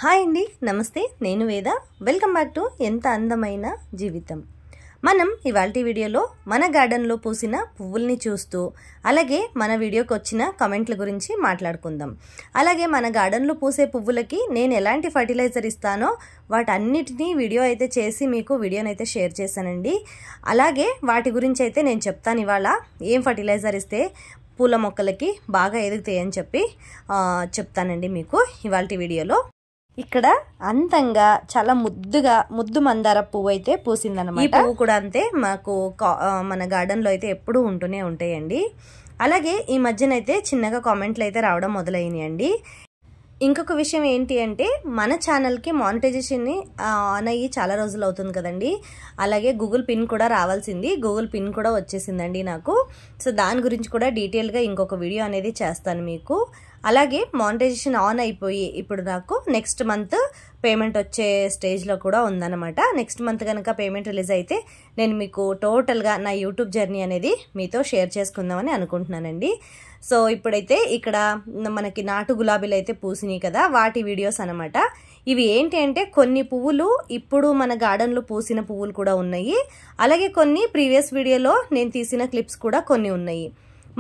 Hi అండి, నమస్తే. నేను వేద. వెల్కమ్ బ్యాక్ టు ఎంత అందమైన జీవితం. మనం ఇవాల్టి వీడియోలో మన గార్డెన్లో పూసిన పువ్వుల్ని చూస్తూ అలాగే మన వీడియోకి వచ్చిన కామెంట్ల గురించి మాట్లాడుకుందాం. అలాగే మన గార్డెన్లో పూసే పువ్వులకి నేను ఎలాంటి ఫర్టిలైజర్ ఇస్తానో వాటన్నిటినీ వీడియో అయితే చేసి మీకు వీడియోనైతే షేర్ చేశానండి. అలాగే వాటి గురించి అయితే నేను చెప్తాను. ఇవాళ ఏం ఫర్టిలైజర్ ఇస్తే పూల మొక్కలకి బాగా ఎదుగుతాయి అని చెప్పి చెప్తానండి మీకు ఇవాల్టి వీడియోలో. ఇక్కడ అందంగా చాలా ముద్దు మందార పువ్వు అయితే పూసిందన్నమాట. ఈ పువ్వు కూడా అంతే మాకు మన గార్డెన్లో అయితే ఎప్పుడూ ఉంటూనే ఉంటాయండి. అలాగే ఈ మధ్యనైతే చిన్నగా కామెంట్లు అయితే రావడం మొదలైనాయండి. ఇంకొక విషయం ఏంటి అంటే మన ఛానల్కి మానిటైజేషన్ని ఆన్ అయ్యి చాలా రోజులు అవుతుంది కదండి. అలాగే గూగుల్ పిన్ కూడా రావాల్సింది, గూగుల్ పిన్ కూడా వచ్చేసిందండి నాకు. సో దాని గురించి కూడా డీటెయిల్గా ఇంకొక వీడియో అనేది చేస్తాను మీకు. అలాగే మానిటైజేషన్ ఆన్ అయిపోయి ఇప్పుడు నాకు నెక్స్ట్ మంత్ పేమెంట్ వచ్చే స్టేజ్లో కూడా ఉందన్నమాట. నెక్స్ట్ మంత్ కనుక పేమెంట్ రిలీజ్ అయితే నేను మీకు టోటల్గా నా యూట్యూబ్ జర్నీ అనేది మీతో షేర్ చేసుకుందామని అనుకుంటున్నానండి. సో ఇప్పుడైతే ఇక్కడ మనకి నాటు గులాబీలు అయితే పూసినాయి కదా, వాటి వీడియోస్ అనమాట. ఇవి ఏంటి అంటే కొన్ని పువ్వులు ఇప్పుడు మన గార్డెన్లో పూసిన పువ్వులు కూడా ఉన్నాయి. అలాగే కొన్ని ప్రీవియస్ వీడియోలో నేను తీసిన క్లిప్స్ కూడా కొన్ని ఉన్నాయి.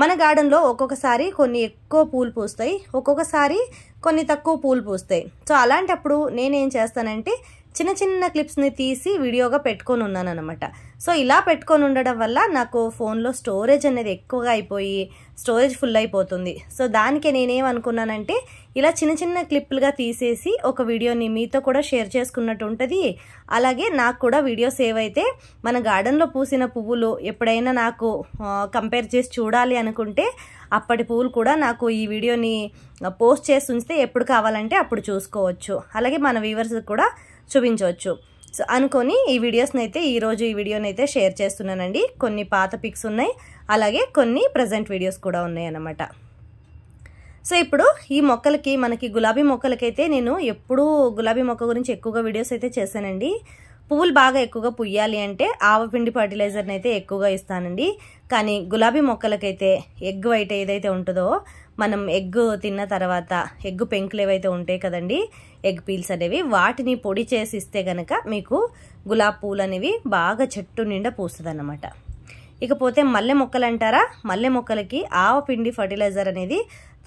మన గార్డెన్లో ఒక్కొక్కసారి కొన్ని ఎక్కువ పూలు పూస్తాయి, ఒక్కొక్కసారి కొన్ని తక్కువ పూలు పూస్తాయి. సో అలాంటప్పుడు నేనేం చేస్తానంటే చిన్న చిన్న క్లిప్స్ని తీసి వీడియోగా పెట్టుకొని ఉన్నాను అనమాట. సో ఇలా పెట్టుకొని ఉండడం వల్ల నాకు ఫోన్లో స్టోరేజ్ అనేది ఎక్కువగా అయిపోయి స్టోరేజ్ ఫుల్ అయిపోతుంది. సో దానికి నేనేమనుకున్నానంటే ఇలా చిన్న చిన్న క్లిప్లుగా తీసేసి ఒక వీడియోని మీతో కూడా షేర్ చేసుకున్నట్టు ఉంటుంది. అలాగే నాకు కూడా వీడియో సేవ్ అయితే మన గార్డెన్లో పూసిన పువ్వులు ఎప్పుడైనా నాకు కంపేర్ చేసి చూడాలి అనుకుంటే అప్పటి పువ్వులు కూడా నాకు ఈ వీడియోని పోస్ట్ చేసి ఉంచితే ఎప్పుడు కావాలంటే అప్పుడు చూసుకోవచ్చు. అలాగే మన వ్యూవర్స్కి కూడా చూపించవచ్చు. సో అనుకొని ఈ వీడియోస్ని అయితే ఈరోజు ఈ వీడియోని అయితే షేర్ చేస్తున్నానండి. కొన్ని పాత పిక్స్ ఉన్నాయి, అలాగే కొన్ని ప్రజెంట్ వీడియోస్ కూడా ఉన్నాయి అన్నమాట. సో ఇప్పుడు ఈ మొక్కలకి మనకి గులాబీ మొక్కలకైతే నేను ఎప్పుడూ గులాబీ మొక్క గురించి ఎక్కువగా వీడియోస్ అయితే చేశానండి. పువ్వులు బాగా ఎక్కువగా పుయ్యాలి అంటే ఆవపిండి ఫర్టిలైజర్ని అయితే ఎక్కువగా ఇస్తానండి. కానీ గులాబీ మొక్కలకైతే ఎగ్ వైట్ ఏదైతే ఉంటుందో మనం ఎగ్ తిన్న తర్వాత ఎగ్ పెంకులు ఏవైతే ఉంటాయి కదండి, ఎగ్ పీల్స్ అనేవి, వాటిని పొడి చేసి ఇస్తే కనుక మీకు గులాబీ పూలు అనేవి బాగా చెట్టు నిండా పూస్తుంది అన్నమాట. ఇకపోతే మల్లె మొక్కలు అంటారా, మల్లె మొక్కలకి ఆవపిండి ఫర్టిలైజర్ అనేది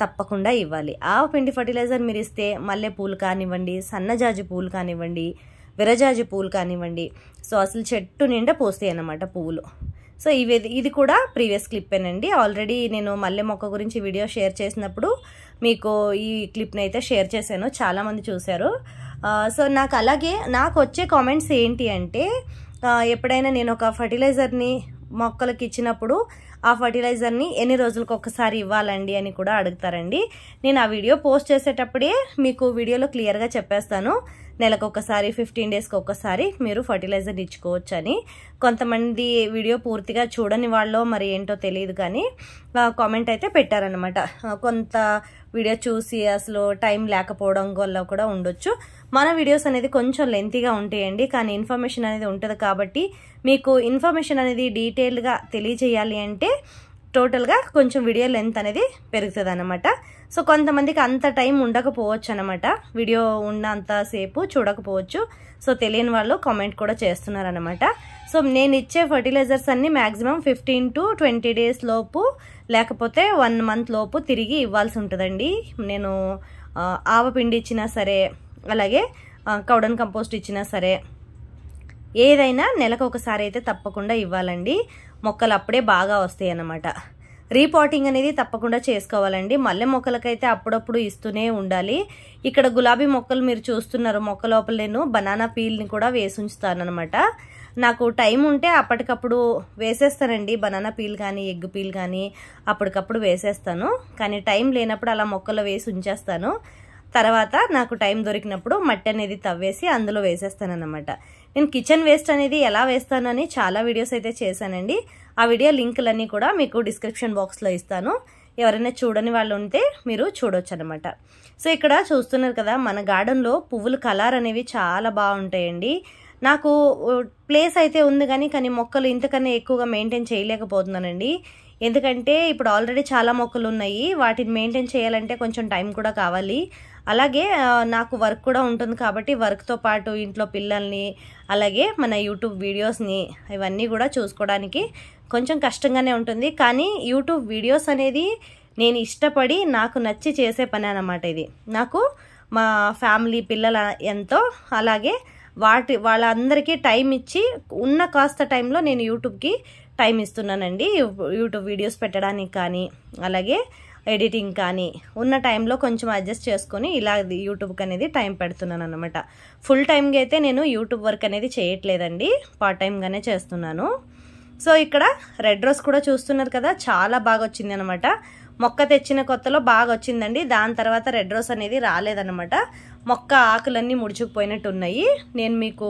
తప్పకుండా ఇవ్వాలి. ఆవపిండి ఫర్టిలైజర్ మీరు ఇస్తే మల్లె పూలు కానివ్వండి, సన్నజాజి పూలు కానివ్వండి, విరజాజి పూలు కానివ్వండి, సో అసలు చెట్టు నిండా పూస్తాయి అన్నమాట పువ్వులు. సో ఇది కూడా ప్రీవియస్ క్లిప్పేనండి. ఆల్రెడీ నేను మల్లె మొక్క గురించి వీడియో షేర్ చేసినప్పుడు మీకు ఈ క్లిప్ని అయితే షేర్ చేశాను, చాలామంది చూశారు. సో నాకు వచ్చే కామెంట్స్ ఏంటి అంటే ఎప్పుడైనా నేను ఒక ఫర్టిలైజర్ని మొక్కలకి ఇచ్చినప్పుడు ఆ ఫర్టిలైజర్ని ఎన్ని రోజులకు ఒక్కసారి ఇవ్వాలండి అని కూడా అడుగుతారండి. నేను ఆ వీడియో పోస్ట్ చేసేటప్పుడే మీకు వీడియోలో క్లియర్గా చెప్పేస్తాను, నెలకు ఒకసారి 15 డేస్కి ఒక్కసారి మీరు ఫర్టిలైజర్ ఇచ్చుకోవచ్చు అని. కొంతమంది వీడియో పూర్తిగా చూడని వాళ్ళు మరి ఏంటో తెలియదు కానీ కామెంట్ అయితే పెట్టారనమాట. కొంత వీడియో చూసి అసలు టైం లేకపోవడం వల్ల కూడా ఉండొచ్చు. మన వీడియోస్ అనేది కొంచెం లెంతీగా ఉంటాయండి, కానీ ఇన్ఫర్మేషన్ అనేది ఉంటుంది కాబట్టి మీకు ఇన్ఫర్మేషన్ అనేది డీటెయిల్గా తెలియజేయాలి అంటే టోటల్గా కొంచెం వీడియో లెంత్ అనేది పెరుగుతుంది అనమాట. సో కొంతమందికి అంత టైం ఉండకపోవచ్చు అనమాట, వీడియో ఉన్నంతసేపు చూడకపోవచ్చు. సో తెలియని వాళ్ళు కామెంట్ కూడా చేస్తున్నారనమాట. సో నేను ఇచ్చే ఫర్టిలైజర్స్ అన్నీ మ్యాక్సిమం 15 to 20 డేస్ లోపు లేకపోతే 1 మంత్ లోపు తిరిగి ఇవ్వాల్సి ఉంటుందండి. నేను ఆవపిండి ఇచ్చినా సరే, అలాగే కౌడన్ కంపోస్ట్ ఇచ్చినా సరే, ఏదైనా నెలకు ఒకసారి అయితే తప్పకుండా ఇవ్వాలండి. మొక్కలు అప్పుడే బాగా వస్తాయి అన్నమాట. రీపాటింగ్ అనేది తప్పకుండా చేసుకోవాలండి. మల్లె మొక్కలకైతే అప్పుడప్పుడు ఇస్తూనే ఉండాలి. ఇక్కడ గులాబీ మొక్కలు మీరు చూస్తున్నారు, మొక్క లోపల నేను బనానా పీల్ని కూడా వేసి ఉంచుతాను అనమాట. నాకు టైం ఉంటే అప్పటికప్పుడు వేసేస్తానండి, బనానా పీల్ కానీ ఎగ్ పీల్ కానీ అప్పటికప్పుడు వేసేస్తాను. కానీ టైం లేనప్పుడు అలా మొక్కలో వేసి ఉంచేస్తాను. తర్వాత నాకు టైం దొరికినప్పుడు మట్టి అనేది తవ్వేసి అందులో వేసేస్తాను అనమాట. నేను కిచెన్ వేస్ట్ అనేది ఎలా వేస్తానని చాలా వీడియోస్ అయితే చేశానండి. ఆ వీడియో లింకులన్నీ కూడా మీకు డిస్క్రిప్షన్ బాక్స్లో ఇస్తాను, ఎవరైనా చూడని వాళ్ళు ఉంటే మీరు చూడొచ్చు అనమాట. సో ఇక్కడ చూస్తున్నారు కదా, మన గార్డెన్లో పువ్వుల కలర్ అనేవి చాలా బాగుంటాయండి. నాకు ప్లేస్ అయితే ఉంది కానీ మొక్కలు ఇంతకన్నా ఎక్కువగా మెయింటైన్ చేయలేకపోతున్నానండి. ఎందుకంటే ఇప్పుడు ఆల్రెడీ చాలా మొక్కలు ఉన్నాయి, వాటిని మెయింటైన్ చేయాలంటే కొంచెం టైం కూడా కావాలి. అలాగే నాకు వర్క్ కూడా ఉంటుంది కాబట్టి వర్క్తో పాటు ఇంట్లో పిల్లల్ని అలాగే మన యూట్యూబ్ వీడియోస్ని ఇవన్నీ కూడా చూసుకోవడానికి కొంచెం కష్టంగానే ఉంటుంది. కానీ యూట్యూబ్ వీడియోస్ అనేది నేను ఇష్టపడి నాకు నచ్చి చేసే పని అన్నమాట. ఇది నాకు మా ఫ్యామిలీ పిల్లల ఎంతో అలాగే వాళ్ళందరికీ టైం ఇచ్చి ఉన్న కాస్త టైంలో నేను యూట్యూబ్కి టైం ఇస్తున్నానండి. యూట్యూబ్ వీడియోస్ పెట్టడానికి కానీ అలాగే ఎడిటింగ్ కానీ ఉన్న టైంలో కొంచెం అడ్జస్ట్ చేసుకొని ఇలా యూట్యూబ్కి అనేది టైం పెడుతున్నాను అనమాట. ఫుల్ టైంగా అయితే నేను యూట్యూబ్ వర్క్ అనేది చేయట్లేదండి, పార్ట్ టైంగానే చేస్తున్నాను. సో ఇక్కడ రెడ్ రోజ్ కూడా చూస్తున్నారు కదా, చాలా బాగా వచ్చింది అనమాట. మొక్క తెచ్చిన కొత్తలో బాగా వచ్చిందండి. దాని తర్వాత రెడ్ రోజ్ అనేది రాలేదన్నమాట. మొక్క ఆకులన్నీ ముడుచుకుపోయినట్టు ఉన్నాయి. నేను మీకు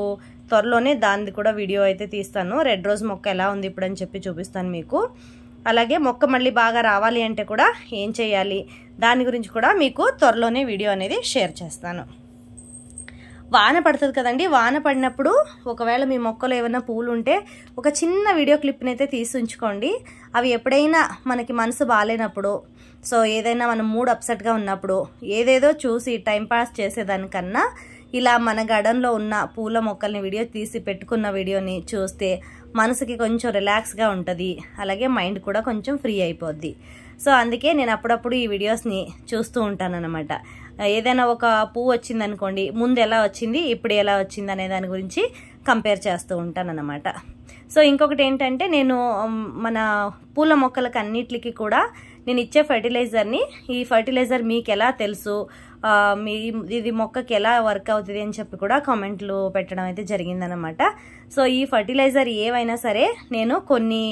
త్వరలోనే దాన్ని కూడా వీడియో అయితే తీస్తాను. రెడ్ రోజ్ మొక్క ఎలా ఉంది ఇప్పుడు అని చెప్పి చూపిస్తాను మీకు. అలాగే మొక్క మళ్ళీ బాగా రావాలి అంటే కూడా ఏం చేయాలి దాని గురించి కూడా మీకు త్వరలోనే వీడియో అనేది షేర్ చేస్తాను. వాన పడుతుంది కదండి, వాన పడినప్పుడు ఒకవేళ మీ మొక్కలో ఏమైనా పూలు ఉంటే ఒక చిన్న వీడియో క్లిప్ని అయితే తీసి ఉంచుకోండి. అవి ఎప్పుడైనా మనకి మనసు బాగాలేనప్పుడు, సో ఏదైనా మనం మూడ్ అప్సెట్గా ఉన్నప్పుడు ఏదేదో చూసి టైంపాస్ చేసేదానికన్నా ఇలా మన గార్డెన్లో ఉన్న పూల మొక్కల్ని వీడియో తీసి పెట్టుకున్న వీడియోని చూస్తే మనసుకి కొంచెం రిలాక్స్గా ఉంటుంది, అలాగే మైండ్ కూడా కొంచెం ఫ్రీ అయిపోద్ది. సో అందుకే నేను అప్పుడప్పుడు ఈ వీడియోస్ని చూస్తూ ఉంటానన్నమాట. ఏదైనా ఒక పువ్వు వచ్చింది అనుకోండి, ముందు ఎలా వచ్చింది ఇప్పుడు ఎలా వచ్చింది అనే దాని గురించి కంపేర్ చేస్తూ ఉంటానన్నమాట. సో ఇంకొకటి ఏంటంటే, నేను మన పూల మొక్కలకు అన్నిటికీ కూడా నేను ఇచ్చే ఫర్టిలైజర్ని, ఈ ఫర్టిలైజర్ మీకు ఎలా తెలుసు, ఇది మొక్కకి ఎలా వర్క్ అవుతుంది అని చెప్పి కూడా కామెంట్లు పెట్టడం అయితే జరిగిందనమాట. సో ఈ ఫర్టిలైజర్ ఏవైనా సరే నేను కొన్ని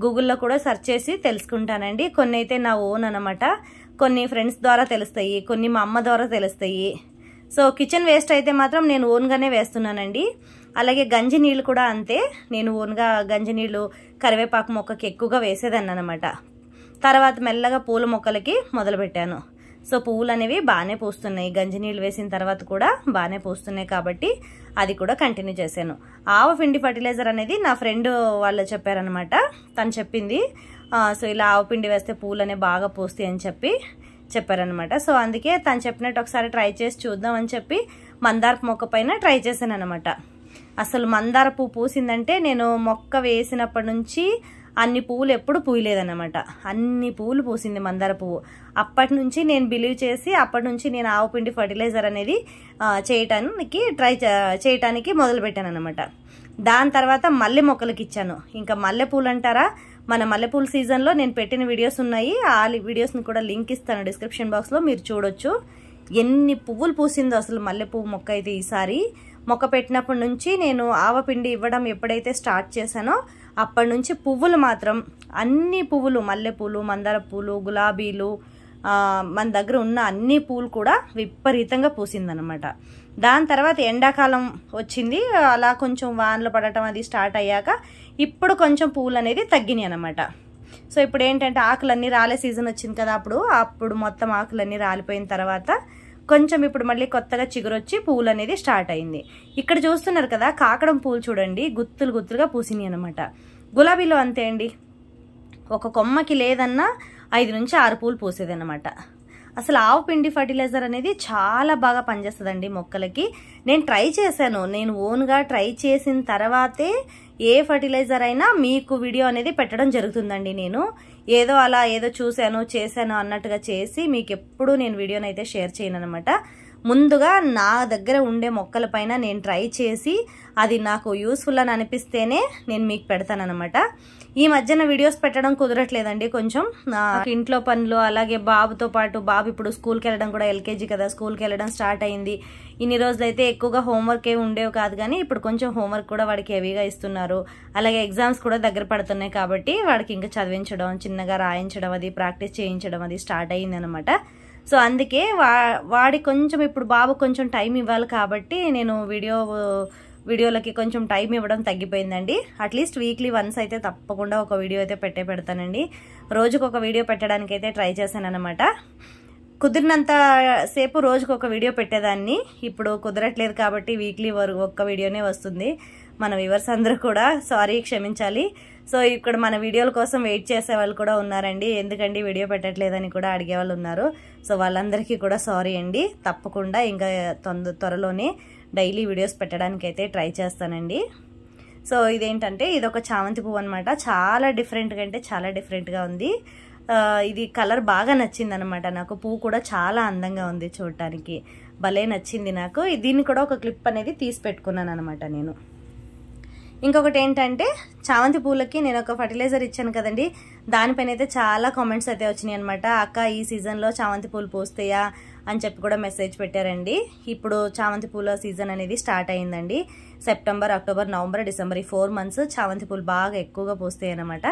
గూగుల్లో కూడా సెర్చ్ చేసి తెలుసుకుంటానండి. కొన్ని అయితే నా ఓన్ అనమాట, కొన్ని ఫ్రెండ్స్ ద్వారా తెలుస్తాయి, కొన్ని మా అమ్మ ద్వారా తెలుస్తాయి. సో కిచెన్ వేస్ట్ అయితే మాత్రం నేను ఓన్గానే వేస్తున్నానండి. అలాగే గంజి నీళ్ళు కూడా అంతే, నేను ఓన్గా గంజి నీళ్ళు కరివేపాకు మొక్కకి ఎక్కువగా వేసేదాన్ని అనమాట. తర్వాత మెల్లగా పూల మొక్కలకి మొదలుపెట్టాను. సో పువ్వులు అనేవి బాగానే పూస్తున్నాయి, గంజి నీళ్ళు వేసిన తర్వాత కూడా బాగానే పూస్తున్నాయి కాబట్టి అది కూడా కంటిన్యూ చేశాను. ఆవు పిండి ఫర్టిలైజర్ అనేది నా ఫ్రెండ్ వాళ్ళు చెప్పారనమాట, తను చెప్పింది. సో ఇలా ఆవు పిండి వేస్తే పూలు అనేవి బాగా పూస్తాయి అని చెప్పారనమాట. సో అందుకే తను చెప్పినట్టు ఒకసారి ట్రై చేసి చూద్దాం అని చెప్పి మందార మొక్క పైన ట్రై చేశాను అనమాట. అసలు మందార పువ్వు పూసిందంటే నేను మొక్క వేసినప్పటి నుంచి అన్ని పువ్వులు ఎప్పుడు పూయలేదన్నమాట. అన్ని పువ్వులు పూసింది మందార పువ్వు. అప్పటి నుంచి నేను బిలీవ్ చేసి అప్పటి నుంచి నేను ఆవు పిండి ఫర్టిలైజర్ అనేది చేయటానికి మొదలుపెట్టాను అనమాట. దాని తర్వాత మల్లె మొక్కలకి ఇచ్చాను. ఇంకా మల్లెపూలు అంటారా, మన మల్లెపూల సీజన్లో నేను పెట్టిన వీడియోస్ ఉన్నాయి. ఆ వీడియోస్ని కూడా లింక్ ఇస్తాను డిస్క్రిప్షన్ బాక్స్లో, మీరు చూడొచ్చు. ఎన్ని పువ్వులు పూసిందో అసలు మల్లెపువ్వు మొక్క అయితే. ఈసారి మొక్క పెట్టినప్పటి నుంచి నేను ఆవపిండి ఇవ్వడం ఎప్పుడైతే స్టార్ట్ చేశానో అప్పటి నుంచి పువ్వులు మాత్రం అన్ని పువ్వులు, మల్లెపూలు, మందార పూలు, గులాబీలు, మన దగ్గర ఉన్న అన్ని పూలు కూడా విపరీతంగా పూసిందనమాట. దాని తర్వాత ఎండాకాలం వచ్చింది, అలా కొంచెం వానలు పడటం అది స్టార్ట్ అయ్యాక ఇప్పుడు కొంచెం పూలు అనేది తగ్గినాయి అనమాట. సో ఇప్పుడు ఏంటంటే ఆకులన్నీ రాలే సీజన్ వచ్చింది కదా, అప్పుడు మొత్తం ఆకులన్నీ రాలిపోయిన తర్వాత కొంచెం ఇప్పుడు మళ్ళీ కొత్తగా చిగురొచ్చి పూలు అనేది స్టార్ట్ అయింది. ఇక్కడ చూస్తున్నారు కదా కాకడం పూలు చూడండి, గుత్తులు గుత్తులుగా పూసినాయి అనమాట. గులాబీలో అంతే అండి, ఒక కొమ్మకి లేదన్నా 5 నుంచి 6 పూలు పూసేది అనమాట. అసలు ఆవు పిండి ఫర్టిలైజర్ అనేది చాలా బాగా పనిచేస్తుందండి మొక్కలకి. నేను ట్రై చేశాను, నేను ఓన్గా ట్రై చేసిన తర్వాతే ఏ ఫర్టిలైజర్ అయినా మీకు వీడియో అనేది పెట్టడం జరుగుతుందండి. నేను ఏదో అలా ఏదో చూశాను చేశాను అన్నట్టుగా చేసి మీకు ఎప్పుడు నేను వీడియోని అయితే షేర్ చేయను అనమాట. ముందుగా నా దగ్గర ఉండే మొక్కల పైన నేను ట్రై చేసి అది నాకు యూస్ఫుల్ అని అనిపిస్తేనే నేను మీకు పెడతానమాట. ఈ మధ్యన వీడియోస్ పెట్టడం కుదరట్లేదండి, కొంచెం ఇంట్లో పనులు, అలాగే బాబుతో పాటు బాబు ఇప్పుడు స్కూల్కి వెళ్ళడం కూడా, ఎల్కేజీ కదా, స్కూల్కి వెళ్ళడం స్టార్ట్ అయింది. ఇన్ని రోజులైతే ఎక్కువగా హోంవర్క్ ఏమి ఉండేవి కాదు, కానీ ఇప్పుడు కొంచెం హోంవర్క్ కూడా వాడికి హెవీగా ఇస్తున్నారు. అలాగే ఎగ్జామ్స్ కూడా దగ్గర పడుతున్నాయి కాబట్టి వాడికి ఇంకా చదివించడం, చిన్నగా రాయించడం, అది ప్రాక్టీస్ చేయించడం అది స్టార్ట్ అయింది అనమాట. సో అందుకే వాడి కొంచెం ఇప్పుడు బాబు కొంచెం టైం ఇవ్వాలి కాబట్టి నేను వీడియోలకి కొంచెం టైం ఇవ్వడం తగ్గిపోయిందండి. అట్లీస్ట్ వీక్లీ వన్స్ అయితే తప్పకుండా ఒక వీడియో అయితే పెడతానండి. రోజుకు ఒక వీడియో పెట్టడానికి అయితే ట్రై చేశాను అనమాట. కుదిరినంత సేపు రోజుకు ఒక వీడియో పెట్టేదాన్ని. ఇప్పుడు కుదరట్లేదు కాబట్టి వీక్లీ ఒక్క వీడియోనే వస్తుంది. మన వ్యూవర్స్ అందరూ కూడా సారీ, క్షమించాలి. సో ఇక్కడ మన వీడియోల కోసం వెయిట్ చేసే వాళ్ళు కూడా ఉన్నారండి. ఎందుకండి వీడియో పెట్టట్లేదని కూడా అడిగే వాళ్ళు ఉన్నారు. సో వాళ్ళందరికీ కూడా సారీ అండి. తప్పకుండా ఇంకా త్వరలోనే డైలీ వీడియోస్ పెట్టడానికి అయితే ట్రై చేస్తానండి. సో ఇదేంటంటే ఇదొక చామంతి పువ్వు అనమాట. చాలా డిఫరెంట్గా అంటే చాలా డిఫరెంట్గా ఉంది. ఇది కలర్ బాగా నచ్చింది అనమాట నాకు. పువ్వు కూడా చాలా అందంగా ఉంది, చూడటానికి భలే నచ్చింది నాకు. దీన్ని కూడా ఒక క్లిప్ అనేది తీసి పెట్టుకున్నాను అనమాట నేను. ఇంకొకటి ఏంటంటే చామంతి పూలకి నేను ఒక ఫర్టిలైజర్ ఇచ్చాను కదండి, దానిపైన అయితే చాలా కామెంట్స్ అయితే వచ్చినాయి అనమాట. అక్క ఈ సీజన్లో చామంతి పూలు పూస్తాయా అని చెప్పి కూడా మెసేజ్ పెట్టారండి. ఇప్పుడు చామంతి పూల సీజన్ అనేది స్టార్ట్ అయిందండి. సెప్టెంబర్, అక్టోబర్, నవంబర్, డిసెంబర్ ఈ 4 months చామంతి పూలు బాగా ఎక్కువగా పూస్తాయి అనమాట.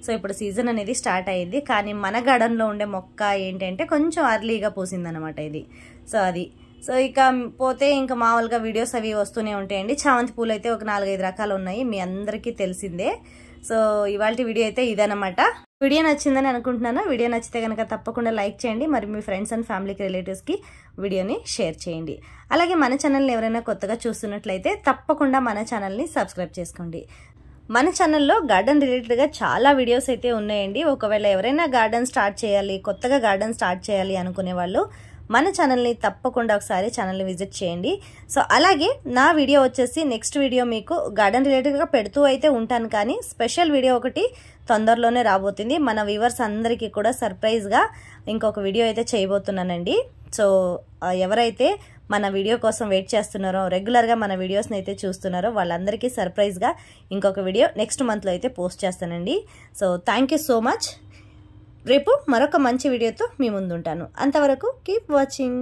సో ఇప్పుడు సీజన్ అనేది స్టార్ట్ అయ్యింది. కానీ మన గార్డెన్లో ఉండే మొక్క ఏంటంటే కొంచెం అర్లీగా పూసింది అనమాట ఇది. సో అది సో ఇక పోతే ఇంకా మామూలుగా వీడియోస్ అవి వస్తూనే ఉంటాయండి. చామంతి పూలు అయితే ఒక 4-5 రకాలు ఉన్నాయి, మీ అందరికీ తెలిసిందే. సో ఇవాళ వీడియో అయితే ఇదనమాట. వీడియో నచ్చిందని అనుకుంటున్నాను. వీడియో నచ్చితే కనుక తప్పకుండా లైక్ చేయండి. మరి మీ ఫ్రెండ్స్ అండ్ ఫ్యామిలీకి, రిలేటివ్స్కి వీడియోని షేర్ చేయండి. అలాగే మన ఛానల్ని ఎవరైనా కొత్తగా చూస్తున్నట్లయితే తప్పకుండా మన ఛానల్ని సబ్స్క్రైబ్ చేసుకోండి. మన ఛానల్లో గార్డెన్ రిలేటెడ్గా చాలా వీడియోస్ అయితే ఉన్నాయండి. ఒకవేళ ఎవరైనా గార్డెన్ స్టార్ట్ చేయాలి, కొత్తగా గార్డెన్ స్టార్ట్ చేయాలి అనుకునే వాళ్ళు మన ఛానల్ని తప్పకుండా ఒకసారి ఛానల్ని విజిట్ చేయండి. సో అలాగే నా వీడియో వచ్చేసి నెక్స్ట్ వీడియో మీకు గార్డెన్ రిలేటెడ్గా పెడుతూ అయితే ఉంటాను, కానీ స్పెషల్ వీడియో ఒకటి తొందరలోనే రాబోతుంది. మన వ్యూవర్స్ అందరికీ కూడా సర్ప్రైజ్గా ఇంకొక వీడియో అయితే చేయబోతున్నానండి. సో ఎవరైతే మన వీడియో కోసం వెయిట్ చేస్తున్నారో, రెగ్యులర్గా మన వీడియోస్ని అయితే చూస్తున్నారో వాళ్ళందరికీ సర్ప్రైజ్గా ఇంకొక వీడియో నెక్స్ట్ మంత్లో అయితే పోస్ట్ చేస్తానండి. So thank you so much. రేపు మరొక మంచి వీడియోతో మీ ముందుంటాను. అంతవరకు కీప్ వాచింగ్.